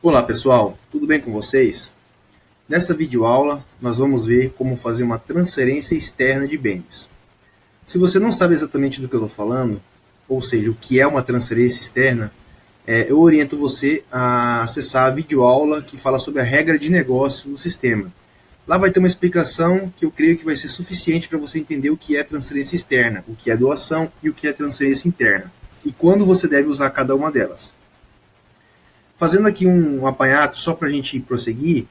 Olá pessoal, tudo bem com vocês? Nessa videoaula nós vamos ver como fazer uma transferência externa de bens. Se você não sabe exatamente do que eu estou falando, ou seja, o que é uma transferência externa, eu oriento você a acessar a videoaula que fala sobre a regra de negócio do sistema. Lá vai ter uma explicação que eu creio que vai ser suficiente para você entender o que é transferência externa, o que é doação e o que é transferência interna, e quando você deve usar cada uma delas. Fazendo aqui um apanhado, só para a gente prosseguir,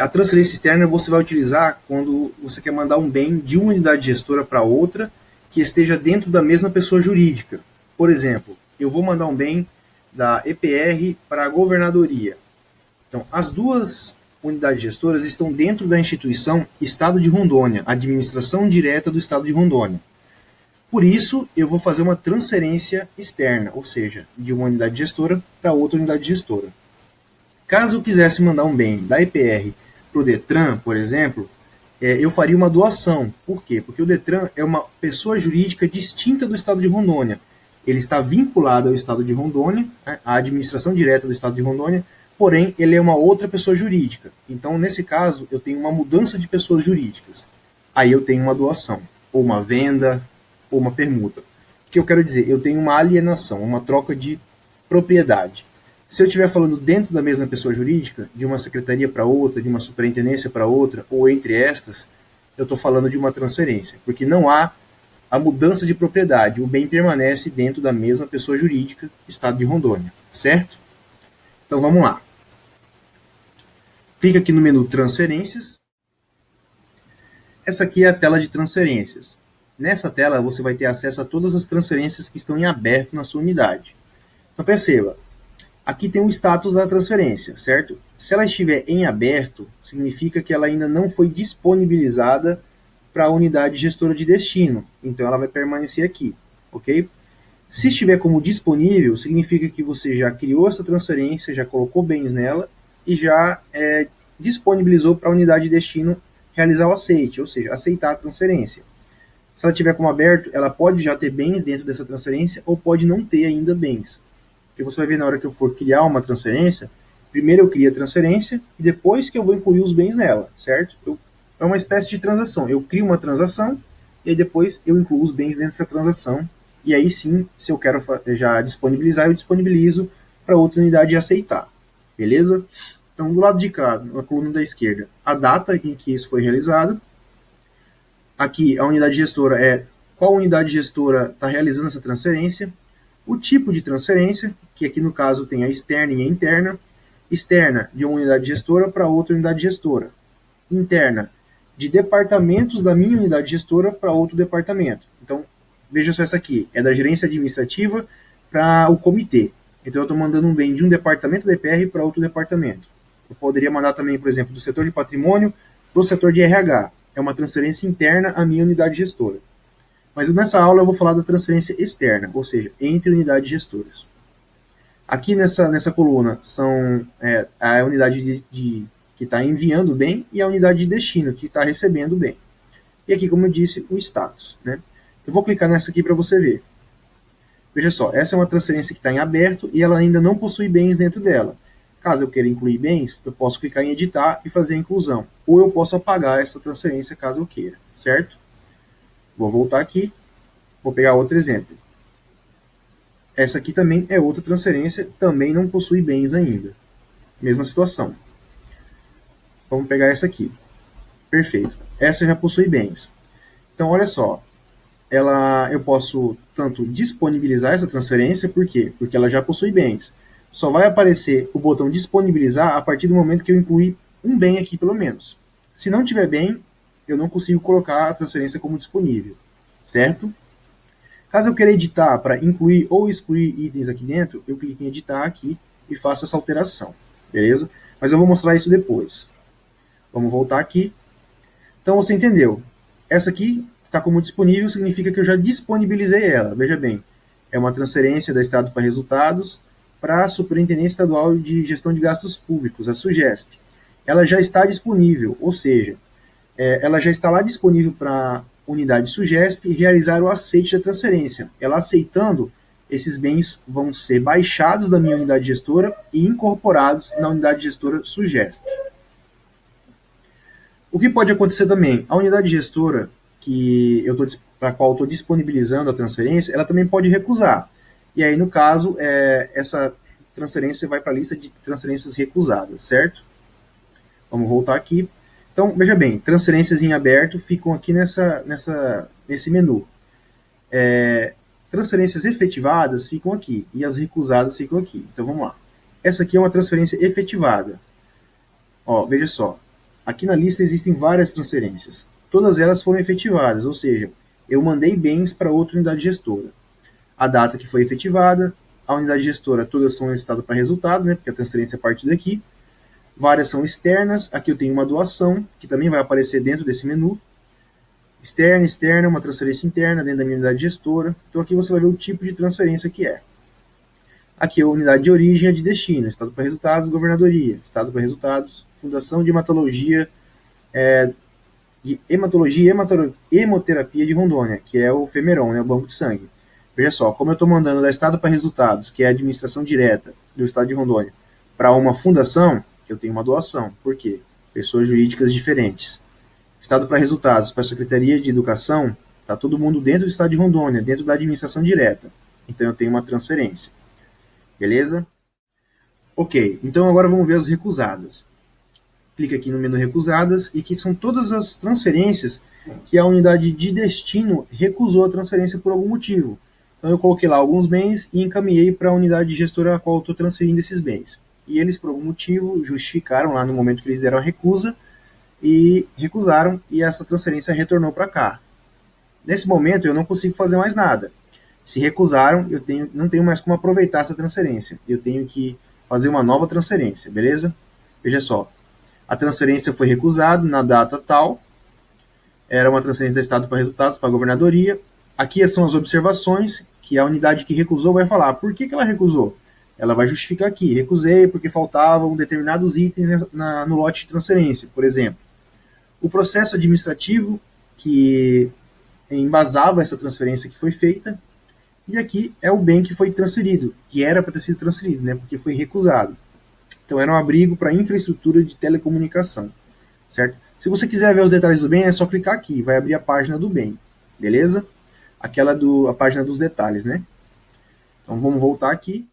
a transferência externa você vai utilizar quando você quer mandar um bem de uma unidade gestora para outra que esteja dentro da mesma pessoa jurídica. Por exemplo, eu vou mandar um bem da EPR para a governadoria. Então, as duas unidades gestoras estão dentro da instituição Estado de Rondônia, administração direta do Estado de Rondônia. Por isso, eu vou fazer uma transferência externa, ou seja, de uma unidade gestora para outra unidade gestora. Caso eu quisesse mandar um bem da EPR para o Detran, por exemplo, eu faria uma doação. Por quê? Porque o Detran é uma pessoa jurídica distinta do Estado de Rondônia. Ele está vinculado ao Estado de Rondônia, à administração direta do Estado de Rondônia, porém ele é uma outra pessoa jurídica. Então, nesse caso, eu tenho uma mudança de pessoas jurídicas. Aí eu tenho uma doação, ou uma venda, ou uma permuta. O que eu quero dizer? Eu tenho uma alienação, uma troca de propriedade. Se eu estiver falando dentro da mesma pessoa jurídica, de uma secretaria para outra, de uma superintendência para outra, ou entre estas, eu estou falando de uma transferência, porque não há a mudança de propriedade, o bem permanece dentro da mesma pessoa jurídica, Estado de Rondônia, certo? Então vamos lá. Clica aqui no menu Transferências. Essa aqui é a tela de transferências. Nessa tela você vai ter acesso a todas as transferências que estão em aberto na sua unidade. Então perceba, aqui tem o status da transferência, certo? Se ela estiver em aberto, significa que ela ainda não foi disponibilizada para a unidade gestora de destino. Então ela vai permanecer aqui, ok? Se estiver como disponível, significa que você já criou essa transferência, já colocou bens nela e já disponibilizou para a unidade de destino realizar o aceite, ou seja, aceitar a transferência. Se ela tiver como aberto, ela pode já ter bens dentro dessa transferência ou pode não ter ainda bens. Porque você vai ver na hora que eu for criar uma transferência, primeiro eu crio a transferência e depois que eu vou incluir os bens nela, certo? É uma espécie de transação. Eu crio uma transação e aí depois eu incluo os bens dentro dessa transação. E aí sim, se eu quero já disponibilizar, eu disponibilizo para outra unidade aceitar. Beleza? Então, do lado de cá, na coluna da esquerda, a data em que isso foi realizado. Aqui, a unidade gestora é qual unidade gestora está realizando essa transferência. O tipo de transferência, que aqui no caso tem a externa e a interna. Externa, de uma unidade gestora para outra unidade gestora. Interna, de departamentos da minha unidade gestora para outro departamento. Então, veja só essa aqui, é da gerência administrativa para o comitê. Então, eu estou mandando um bem de um departamento da EPR para outro departamento. Eu poderia mandar também, por exemplo, do setor de patrimônio para o setor de RH. É uma transferência interna à minha unidade gestora. Mas nessa aula eu vou falar da transferência externa, ou seja, entre unidades gestoras. Aqui nessa coluna são a unidade que está enviando o bem e a unidade de destino, que está recebendo o bem. E aqui, como eu disse, o status. Né? Eu vou clicar nessa aqui para você ver. Veja só, essa é uma transferência que está em aberto e ela ainda não possui bens dentro dela. Caso eu queira incluir bens, eu posso clicar em editar e fazer a inclusão. Ou eu posso apagar essa transferência caso eu queira, certo? Vou voltar aqui, vou pegar outro exemplo. Essa aqui também é outra transferência, também não possui bens ainda. Mesma situação. Vamos pegar essa aqui. Perfeito. Essa já possui bens. Então, olha só. Eu posso tanto disponibilizar essa transferência, por quê? Porque ela já possui bens. Só vai aparecer o botão disponibilizar a partir do momento que eu incluir um bem aqui, pelo menos. Se não tiver bem, eu não consigo colocar a transferência como disponível, certo? Caso eu queira editar para incluir ou excluir itens aqui dentro, eu clico em editar aqui e faço essa alteração, beleza? Mas eu vou mostrar isso depois. Vamos voltar aqui. Então você entendeu. Essa aqui está como disponível, significa que eu já disponibilizei ela. Veja bem, é uma transferência da Estado para Resultados para a Superintendência Estadual de Gestão de Gastos Públicos, a SUGESP. Ela já está disponível, ou seja, ela já está lá disponível para a unidade SUGESP realizar o aceite da transferência. Ela aceitando, esses bens vão ser baixados da minha unidade gestora e incorporados na unidade gestora Sugest. O que pode acontecer também? A unidade gestora para a qual eu estou disponibilizando a transferência, ela também pode recusar. E aí, no caso, essa transferência vai para a lista de transferências recusadas, certo? Vamos voltar aqui. Então, veja bem, transferências em aberto ficam aqui nesse menu. Transferências efetivadas ficam aqui e as recusadas ficam aqui. Então, vamos lá. Essa aqui é uma transferência efetivada. Ó, veja só. Aqui na lista existem várias transferências. Todas elas foram efetivadas, ou seja, eu mandei bens para outra unidade gestora. A data que foi efetivada, a unidade gestora, todas são listadas para resultado, né, porque a transferência parte daqui. Várias são externas, aqui eu tenho uma doação, que também vai aparecer dentro desse menu. Externa, uma transferência interna dentro da minha unidade gestora. Então aqui você vai ver o tipo de transferência que é. Aqui é a unidade de origem e de destino, estado para resultados, governadoria, estado para resultados, Fundação de Hematologia, e Hemoterapia de Rondônia, que é o Femeron, né, o banco de sangue. Veja só, como eu estou mandando da estado para resultados, que é a administração direta do estado de Rondônia, para uma fundação, eu tenho uma doação. Por quê? Pessoas jurídicas diferentes. Estado para resultados, para a Secretaria de Educação, está todo mundo dentro do estado de Rondônia, dentro da administração direta. Então eu tenho uma transferência. Beleza? Ok, então agora vamos ver as recusadas. Clica aqui no menu recusadas e que são todas as transferências que a unidade de destino recusou a transferência por algum motivo. Então eu coloquei lá alguns bens e encaminhei para a unidade gestora a qual eu estou transferindo esses bens. E eles, por algum motivo, justificaram lá no momento que eles deram a recusa e recusaram e essa transferência retornou para cá. Nesse momento eu não consigo fazer mais nada. Se recusaram, não tenho mais como aproveitar essa transferência. Eu tenho que fazer uma nova transferência, beleza? Veja só. A transferência foi recusada na data tal. Era uma transferência da estado para resultados para a governadoria. Aqui são as observações que a unidade que recusou vai falar. Por que ela recusou? Ela vai justificar aqui. Recusei porque faltavam determinados itens no lote de transferência, por exemplo. O processo administrativo que embasava essa transferência que foi feita. E aqui é o bem que foi transferido, que era para ter sido transferido, né, porque foi recusado. Então era um abrigo para infraestrutura de telecomunicação, certo? Se você quiser ver os detalhes do bem, é só clicar aqui, vai abrir a página do bem, beleza? A página dos detalhes, né? Então vamos voltar aqui.